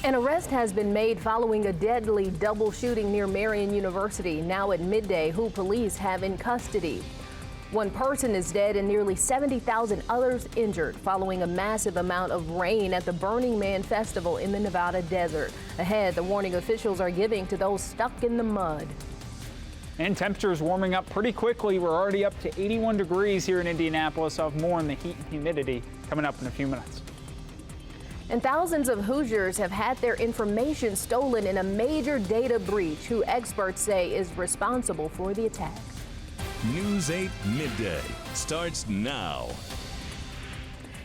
An arrest has been made following a deadly double shooting near Marian University. Now at midday, who police have in custody. One person is dead and nearly 70,000 others injured following a massive amount of rain at the Burning Man Festival in the Nevada desert. Ahead, the warning officials are giving to those stuck in the mud. And temperatures warming up pretty quickly. We're already up to 81 degrees here in Indianapolis. I'll have more on the heat and humidity coming up in a few minutes. And thousands of Hoosiers have had their information stolen in a major data breach, who experts say is responsible for the attack. News 8 Midday starts now.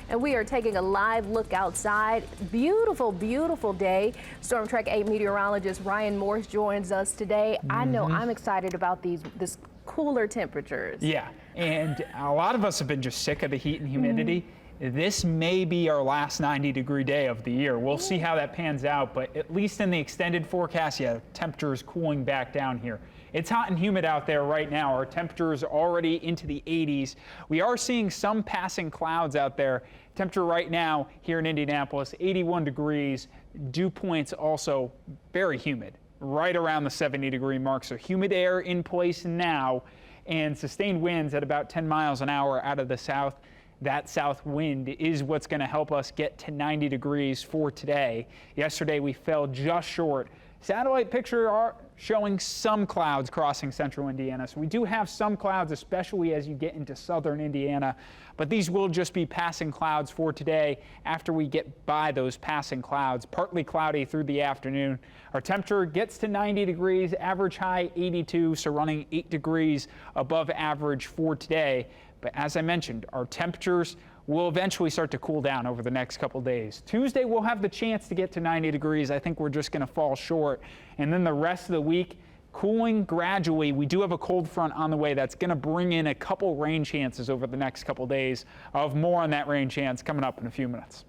And we are taking a live look outside. Beautiful, beautiful day. Storm Track 8 meteorologist Ryan Morse joins us today. I know I'm excited about this cooler temperatures. Yeah, and a lot of us have been just sick of the heat and humidity. This may be our last 90-degree day of the year. We'll see how that pans out, but at least in the extended forecast, yeah, temperatures cooling back down here. It's hot and humid out there right now. Our temperatures are already into the 80s. We are seeing some passing clouds out there. Temperature right now here in Indianapolis, 81 degrees. Dew points also very humid, right around the 70-degree mark. So humid air in place now, and sustained winds at about 10 miles an hour out of the south. That south wind is what's going to help us get to 90 degrees for today. Yesterday we fell just short. Satellite picture are showing some clouds crossing central Indiana. So we do have some clouds, especially as you get into southern Indiana. But these will just be passing clouds for today after we get by those passing clouds. Partly cloudy through the afternoon. Our temperature gets to 90 degrees, average high 82, so running 8 degrees above average for today. But as I mentioned, our temperatures will eventually start to cool down over the next couple days. Tuesday, we'll have the chance to get to 90 degrees. I think we're just going to fall short. And then the rest of the week, cooling gradually. We do have a cold front on the way that's going to bring in a couple rain chances over the next couple days. I'll have more on that rain chance coming up in a few minutes.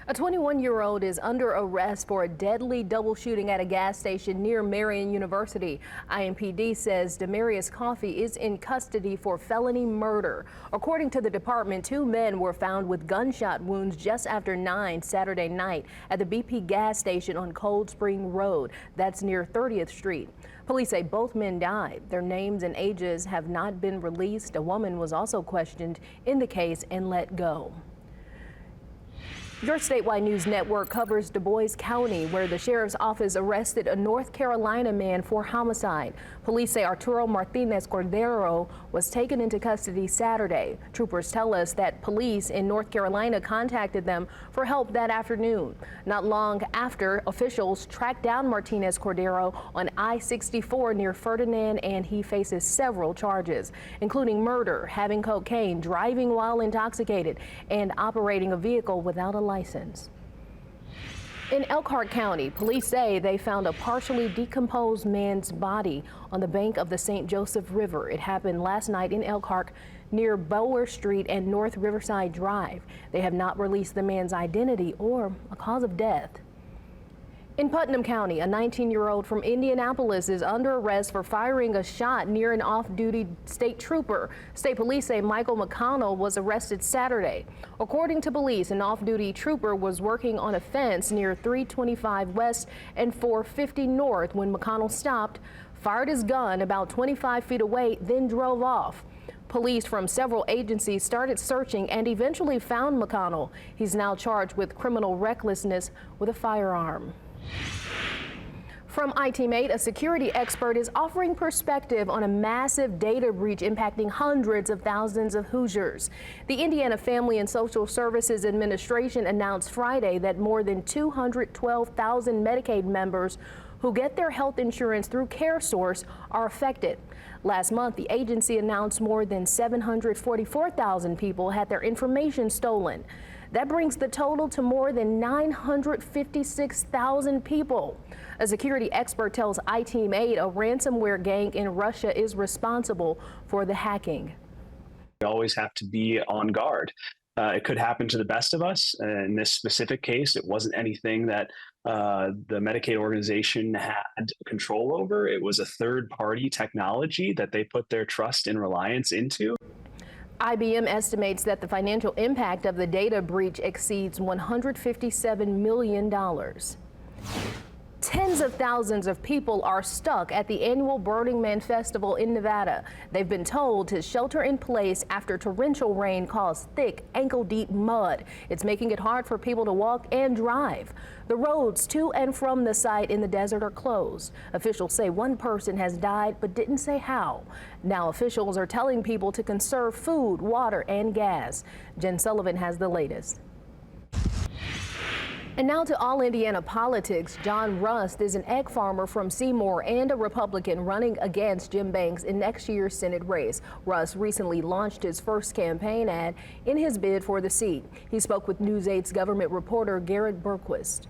A 21-year-old is under arrest for a deadly double shooting at a gas station near Marian University. IMPD says Demarius Coffey is in custody for felony murder. According to the department, 2 men were found with gunshot wounds just after 9 Saturday night at the BP gas station on Cold Spring Road. That's near 30th Street. Police say both men died. Their names and ages have not been released. A woman was also questioned in the case and let go. Your statewide news network covers Du Bois County, where the sheriff's office arrested a North Carolina man for homicide. Police say Arturo Martinez Cordero was taken into custody Saturday. Troopers tell us that police in North Carolina contacted them for help that afternoon. Not long after, officials tracked down Martinez Cordero on I-64 near Ferdinand, and he faces several charges, including murder, having cocaine, driving while intoxicated, and operating a vehicle without a license. In Elkhart County, police say they found a partially decomposed man's body on the bank of the St. Joseph River. It happened last night in Elkhart near Bower Street and North Riverside Drive. They have not released the man's identity or a cause of death. In Putnam County, a 19-year-old from Indianapolis is under arrest for firing a shot near an off-duty state trooper. State police say Michael McConnell was arrested Saturday. According to police, an off-duty trooper was working on a fence near 325 West and 450 North when McConnell stopped, fired his gun about 25 feet away, then drove off. Police from several agencies started searching and eventually found McConnell. He's now charged with criminal recklessness with a firearm. From iTeam8, a security expert is offering perspective on a massive data breach impacting hundreds of thousands of Hoosiers. The Indiana Family and Social Services Administration announced Friday that more than 212,000 Medicaid members who get their health insurance through CareSource are affected. Last month, the agency announced more than 744,000 people had their information stolen. That brings the total to more than 956,000 people. A security expert tells iTeam8 a ransomware gang in Russia is responsible for the hacking. We always have to be on guard. It could happen to the best of us. In this specific case, it wasn't anything that the Medicaid organization had control over. It was a third-party technology that they put their trust and reliance into. IBM estimates that the financial impact of the data breach exceeds $157 million. Tens of thousands of people are stuck at the annual Burning Man Festival in Nevada. They've been told to shelter in place after torrential rain caused thick, ankle-deep mud. It's making it hard for people to walk and drive. The roads to and from the site in the desert are closed. Officials say one person has died but didn't say how. Now officials are telling people to conserve food, water, and gas. Jen Sullivan has the latest. And now to all Indiana politics. John Rust is an egg farmer from Seymour and a Republican running against Jim Banks in next year's Senate race. Rust recently launched his first campaign ad in his bid for the seat. He spoke with News 8's government reporter Garrett Berquist.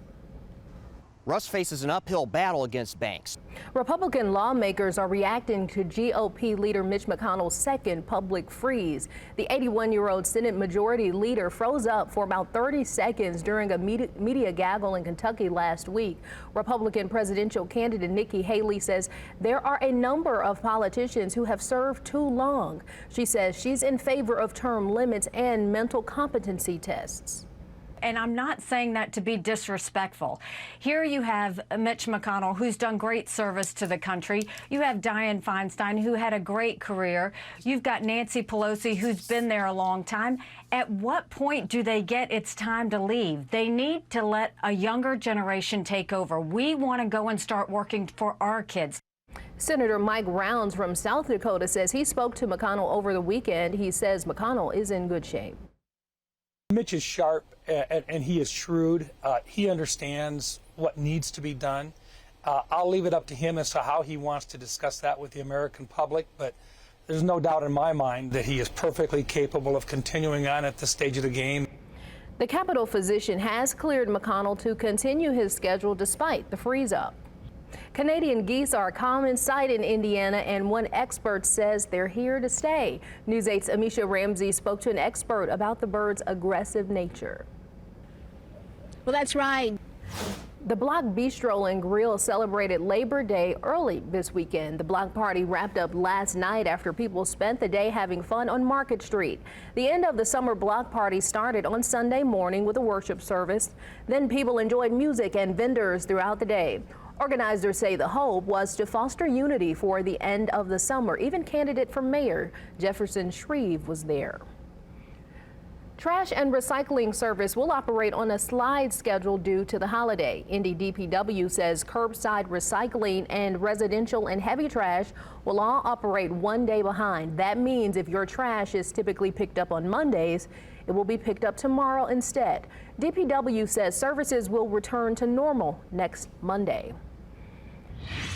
Rust faces an uphill battle against Banks. Republican lawmakers are reacting to GOP leader Mitch McConnell's second public freeze. The 81-year-old Senate Majority Leader froze up for about 30 seconds during a media gaggle in Kentucky last week. Republican presidential candidate Nikki Haley says there are a number of politicians who have served too long. She says she's in favor of term limits and mental competency tests. And I'm not saying that to be disrespectful. Here you have Mitch McConnell, who's done great service to the country. You have Dianne Feinstein, who had a great career. You've got Nancy Pelosi, who's been there a long time. At what point do they get it's time to leave? They need to let a younger generation take over. We want to go and start working for our kids. Senator Mike Rounds from South Dakota says he spoke to McConnell over the weekend. He says McConnell is in good shape. Mitch is sharp and he is shrewd. He understands what needs to be done. I'll leave it up to him as to how he wants to discuss that with the American public, but there's no doubt in my mind that he is perfectly capable of continuing on at this stage of the game. The Capitol physician has cleared McConnell to continue his schedule despite the freeze-up. Canadian geese are a common sight in Indiana, and one expert says they're here to stay. News 8's Amisha Ramsey spoke to an expert about the bird's aggressive nature. Well, that's right. The Block Bistro and Grill celebrated Labor Day early this weekend. The block party wrapped up last night after people spent the day having fun on Market Street. The end of the summer block party started on Sunday morning with a worship service. Then people enjoyed music and vendors throughout the day. Organizers say the hope was to foster unity for the end of the summer. Even candidate for mayor Jefferson Shreve was there. Trash and recycling service will operate on a slide schedule due to the holiday. Indy DPW says curbside recycling and residential and heavy trash will all operate one day behind. That means if your trash is typically picked up on Mondays, it will be picked up tomorrow instead. DPW says services will return to normal next Monday.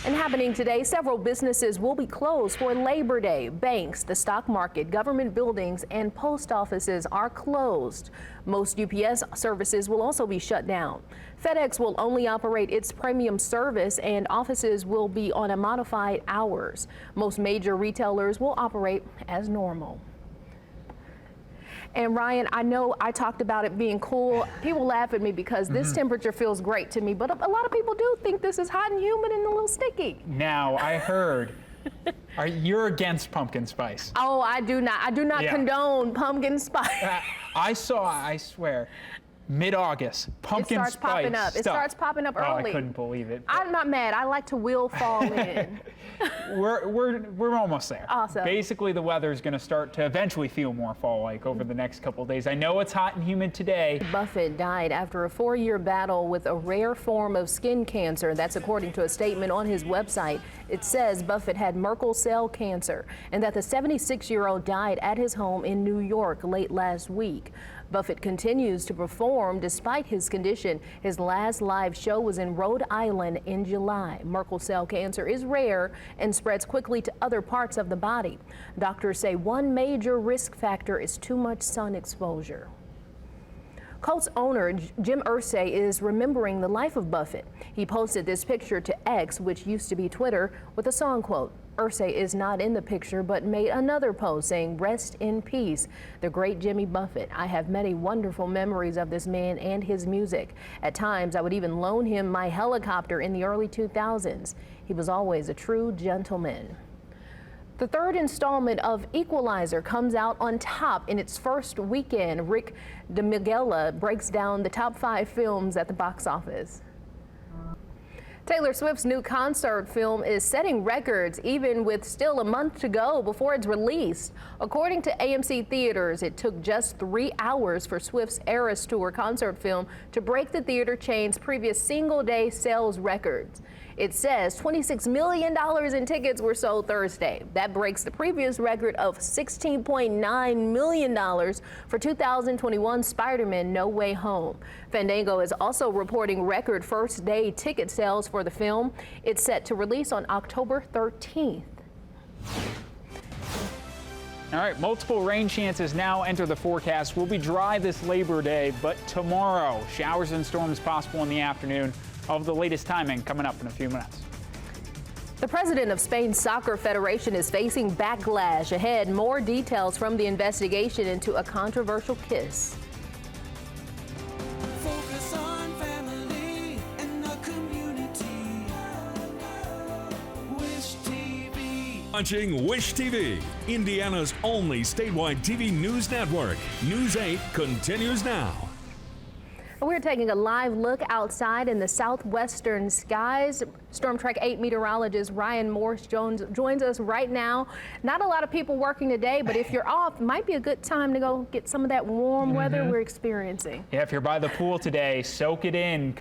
And happening today, several businesses will be closed for Labor Day. Banks, the stock market, government buildings, and post offices are closed. Most UPS services will also be shut down. FedEx will only operate its premium service, and offices will be on a modified hours. Most major retailers will operate as normal. And Ryan, I know I talked about it being cool. People laugh at me because this temperature feels great to me, but a lot of people do think this is hot and humid and a little sticky. Now, I heard you're against pumpkin spice. Oh, I do not. I do not condone pumpkin spice. I swear, mid-August, pumpkin It starts spice popping up. stuff. It starts popping up early. Oh, I couldn't believe it. I'm not mad. I like to will fall in. We're almost there. Awesome. Basically, the weather is going to start to eventually feel more fall-like over the next couple of days. I know it's hot and humid today. Buffett died after a 4-year battle with a rare form of skin cancer. That's according to a statement on his website. It says Buffett had Merkel cell cancer and that the 76-year-old died at his home in New York late last week. Buffett continues to perform despite his condition. His last live show was in Rhode Island in July. Merkel cell cancer is rare and spreads quickly to other parts of the body. Doctors say one major risk factor is too much sun exposure. Colts owner Jim Irsay is remembering the life of Buffett. He posted this picture to X, which used to be Twitter, with a song quote. Irsay is not in the picture, but made another post saying, "Rest in peace, the great Jimmy Buffett. I have many wonderful memories of this man and his music. At times, I would even loan him my helicopter in the early 2000s. He was always a true gentleman." The third installment of Equalizer comes out on top in its first weekend. Rick DeMiguela breaks down the top 5 films at the box office. Taylor Swift's new concert film is setting records even with still a month to go before it's released. According to AMC Theaters, it took just 3 hours for Swift's Eras Tour concert film to break the theater chain's previous single-day sales records. It says $26 million in tickets were sold Thursday. That breaks the previous record of $16.9 million for 2021 Spider-Man No Way Home. Fandango is also reporting record first-day ticket sales for the film. It's set to release on October 13th. All right, multiple rain chances now enter the forecast. We'll be dry this Labor Day, but tomorrow, showers and storms possible in the afternoon. Of the latest timing coming up in a few minutes. The president of Spain's Soccer Federation is facing backlash. Ahead, more details from the investigation into a controversial kiss. Focus on family and the community. Wish TV. Watching Wish TV, Indiana's only statewide TV news network. News 8 continues now. We're taking a live look outside in the southwestern skies. Storm Track 8 meteorologist Ryan Morse joins us right now. Not a lot of people working today, but if you're off, might be a good time to go get some of that warm weather we're experiencing. Yeah, if you're by the pool today, soak it in.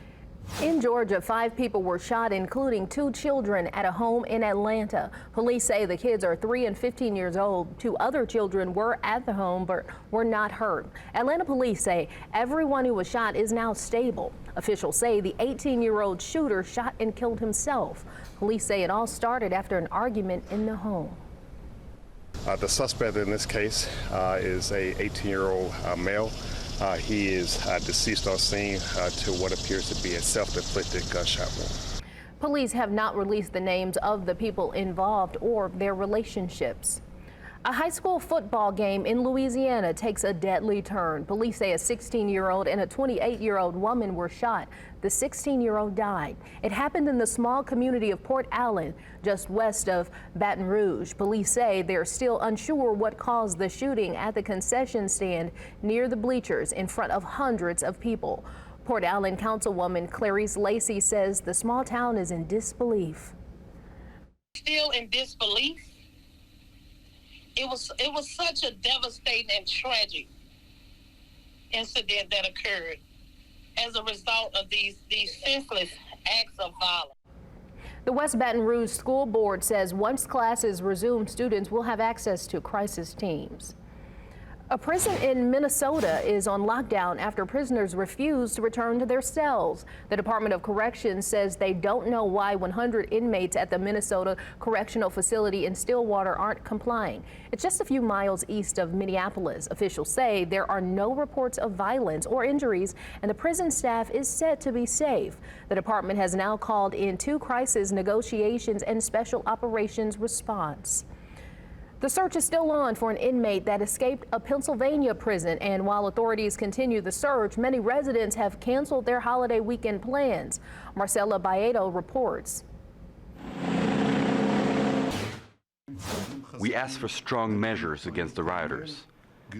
In Georgia, 5 people were shot, including 2 children at a home in Atlanta. Police say the kids are 3 and 15 years old. 2 other children were at the home but were not hurt. Atlanta police say everyone who was shot is now stable. Officials say the 18-year-old shooter shot and killed himself. Police say it all started after an argument in the home. The suspect in this case is a 18-year-old male. He is deceased on scene to what appears to be a self-inflicted gunshot wound. Police have not released the names of the people involved or their relationships. A high school football game in Louisiana takes a deadly turn. Police say a 16-year-old and a 28-year-old woman were shot. The 16-year-old died. It happened in the small community of Port Allen, just west of Baton Rouge. Police say they're still unsure what caused the shooting at the concession stand near the bleachers in front of hundreds of people. Port Allen Councilwoman Clarice Lacey says the small town is in disbelief. Still in disbelief. It was such a devastating and tragic incident that occurred as a result of these senseless acts of violence. The West Baton Rouge School Board says once classes resume, students will have access to crisis teams. A prison in Minnesota is on lockdown after prisoners refuse to return to their cells. The Department of Corrections says they don't know why 100 inmates at the Minnesota Correctional Facility in Stillwater aren't complying. It's just a few miles east of Minneapolis. Officials say there are no reports of violence or injuries, and the prison staff is said to be safe. The department has now called in 2 crisis negotiations and special operations response. The search is still on for an inmate that escaped a Pennsylvania prison, and while authorities continue the search, many residents have canceled their holiday weekend plans. Marcela Baedo reports. We asked for strong measures against the rioters,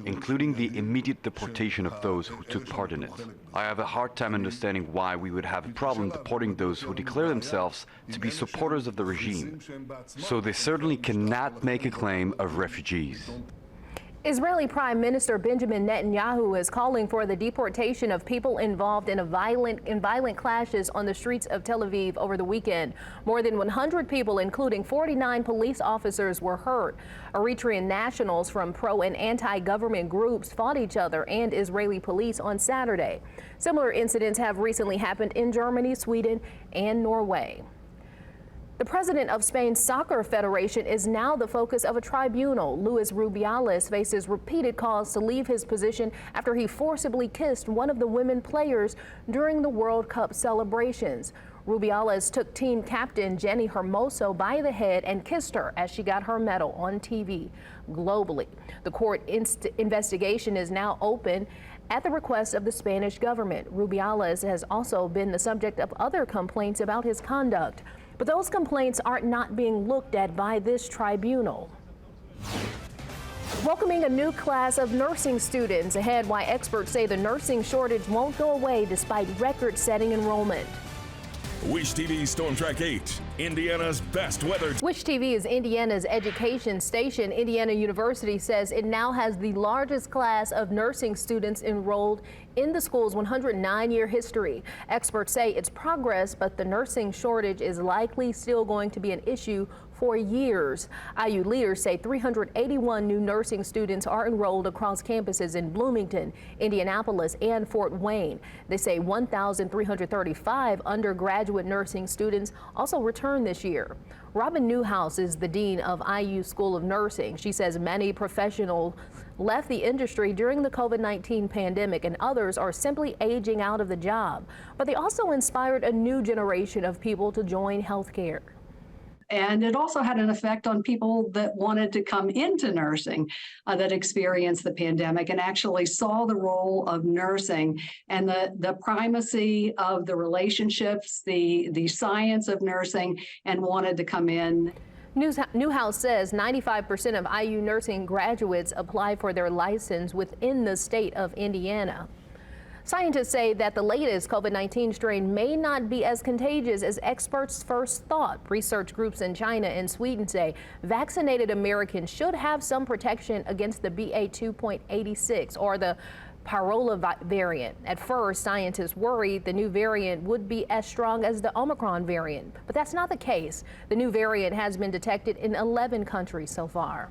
including the immediate deportation of those who took part in it. I have a hard time understanding why we would have a problem deporting those who declare themselves to be supporters of the regime. So they certainly cannot make a claim of refugees. Israeli Prime Minister Benjamin Netanyahu is calling for the deportation of people involved in violent clashes on the streets of Tel Aviv over the weekend. More than 100 people, including 49 police officers, were hurt. Eritrean nationals from pro and anti-government groups fought each other and Israeli police on Saturday. Similar incidents have recently happened in Germany, Sweden, and Norway. The president of Spain's Soccer Federation is now the focus of a tribunal. Luis Rubiales faces repeated calls to leave his position after he forcibly kissed one of the women players during the World Cup celebrations. Rubiales took team captain Jenny Hermoso by the head and kissed her as she got her medal on TV globally. The court investigation is now open at the request of the Spanish government. Rubiales has also been the subject of other complaints about his conduct. But those complaints are not being looked at by this tribunal. Welcoming a new class of nursing students. Ahead, why experts say the nursing shortage won't go away despite record-setting enrollment. Wish TV Storm Track 8, Indiana's best weather. Wish TV is Indiana's education station. Indiana University says it now has the largest class of nursing students enrolled in the school's 109-year history. Experts say it's progress, but the nursing shortage is likely still going to be an issue for years. IU leaders say 381 new nursing students are enrolled across campuses in Bloomington, Indianapolis, and Fort Wayne. They say 1,335 undergraduate nursing students also return this year. Robin Newhouse is the dean of IU School of Nursing. She says many professionals left the industry during the COVID-19 pandemic, and others are simply aging out of the job. But they also inspired a new generation of people to join healthcare. And it also had an effect on people that wanted to come into nursing that experienced the pandemic and actually saw the role of nursing and the primacy of the relationships, the science of nursing, and wanted to come in. Newhouse says 95% of IU nursing graduates apply for their license within the state of Indiana. Scientists say that the latest COVID-19 strain may not be as contagious as experts first thought. Research groups in China and Sweden say vaccinated Americans should have some protection against the BA.2.86 or the Parola variant. At first, scientists worried the new variant would be as strong as the Omicron variant, but that's not the case. The new variant has been detected in 11 countries so far.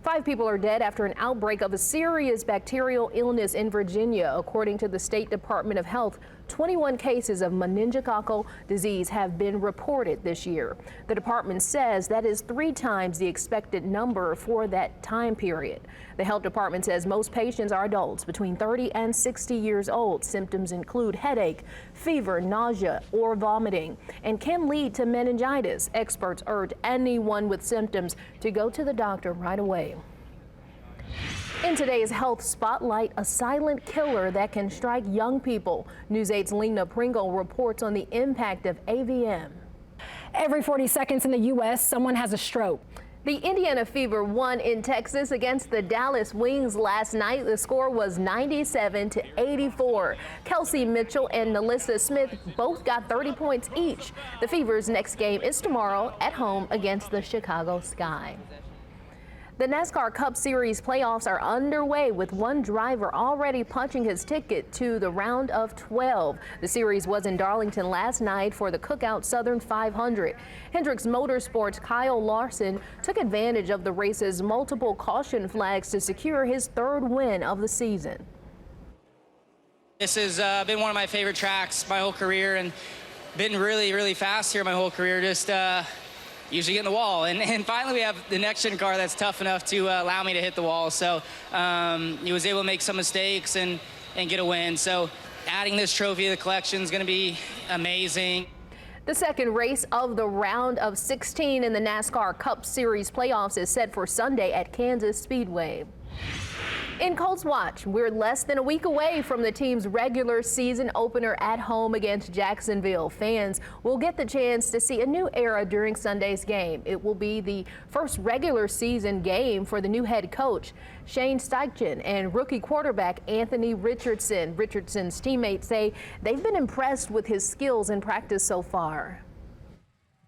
5 people are dead after an outbreak of a serious bacterial illness in Virginia. According to the State Department of Health, 21 cases of meningococcal disease have been reported this year. The department says that is 3 times the expected number for that time period. The health department says most patients are adults between 30 and 60 years old. Symptoms include headache, fever, nausea, or vomiting, and can lead to meningitis. Experts urge anyone with symptoms to go to the doctor right away. In today's Health Spotlight, a silent killer that can strike young people. News 8's Lena Pringle reports on the impact of AVM. Every 40 seconds in the U.S., someone has a stroke. The Indiana Fever won in Texas against the Dallas Wings last night. The score was 97-84. Kelsey Mitchell and Nalissa Smith both got 30 points each. The Fever's next game is tomorrow at home against the Chicago Sky. The NASCAR Cup Series playoffs are underway with one driver already punching his ticket to the round of 12. The series was in Darlington last night for the Cookout Southern 500. Hendricks Motorsports' Kyle Larson took advantage of the race's multiple caution flags to secure his 3rd win of the season. This has been one of my favorite tracks my whole career and been really, really fast here my whole career. Just usually get in the wall, and finally we have the next-gen car that's tough enough to allow me to hit the wall. So he was able to make some mistakes and get a win. So adding this trophy to the collection is going to be amazing. The second race of the round of 16 in the NASCAR Cup Series playoffs is set for Sunday at Kansas Speedway. In Colts Watch, we're less than a week away from the team's regular season opener at home against Jacksonville. Fans will get the chance to see a new era during Sunday's game. It will be the first regular season game for the new head coach, Shane Steichen, and rookie quarterback Anthony Richardson. Richardson's teammates say they've been impressed with his skills in practice so far.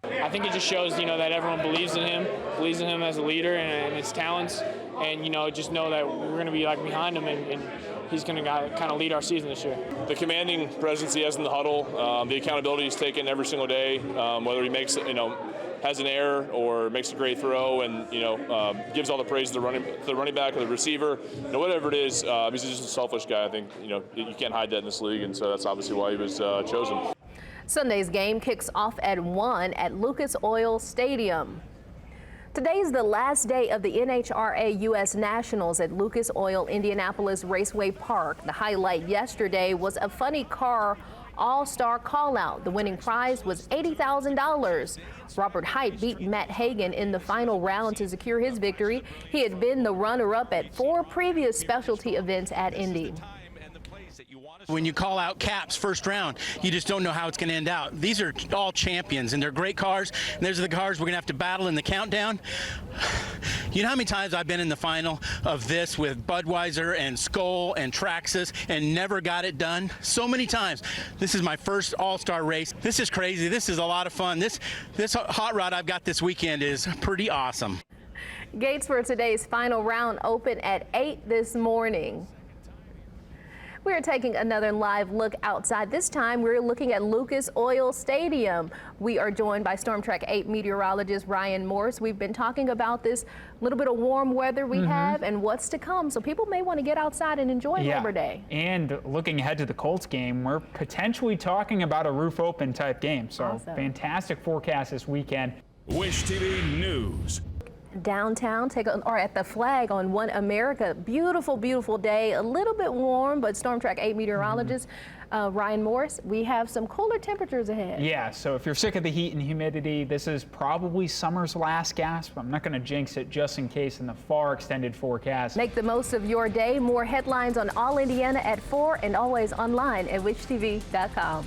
I think it just shows, that everyone believes in him as a leader and his talents, and, just know that we're going to be behind him, and he's going to kind of lead our season this year. The commanding presence he has in the huddle, the accountability he's taken every single day, whether he makes, has an error or makes a great throw, and gives all the praise to the running back or the receiver, whatever it is. He's just a selfish guy. I think you can't hide that in this league, and so that's obviously why he was chosen. Sunday's game kicks off at 1 at Lucas Oil Stadium. Today's the last day of the NHRA U.S. Nationals at Lucas Oil Indianapolis Raceway Park. The highlight yesterday was a funny car all-star call-out. The winning prize was $80,000. Robert Height beat Matt Hagan in the final round to secure his victory. He had been the runner-up at 4 previous specialty events at Indy. When you call out Caps first round, you just don't know how it's going to end out. These are all champions, and they're great cars. And those are the cars we're going to have to battle in the countdown. You know how many times I've been in the final of this with Budweiser and Skoll and Traxxas and never got it done? So many times. This is my first all-star race. This is crazy. This is a lot of fun. This hot rod I've got this weekend is pretty awesome. Gates for today's final round open at 8 this morning. We're taking another live look outside. This time we're looking at Lucas Oil Stadium. We are joined by Storm Track 8 meteorologist Ryan Morse. We've been talking about this little bit of warm weather we have and what's to come. So people may want to get outside and enjoy Labor Day. And looking ahead to the Colts game, we're potentially talking about a roof open type game. So fantastic forecast this weekend. Wish TV News. Downtown, at the Flag on One America. Beautiful, beautiful day. A little bit warm, but Storm Track 8 meteorologist Ryan Morse, we have some cooler temperatures ahead. Yeah, so if you're sick of the heat and humidity, this is probably summer's last gasp. I'm not going to jinx it just in case in the far extended forecast. Make the most of your day. More headlines on All Indiana at 4 and always online at wishtv.com.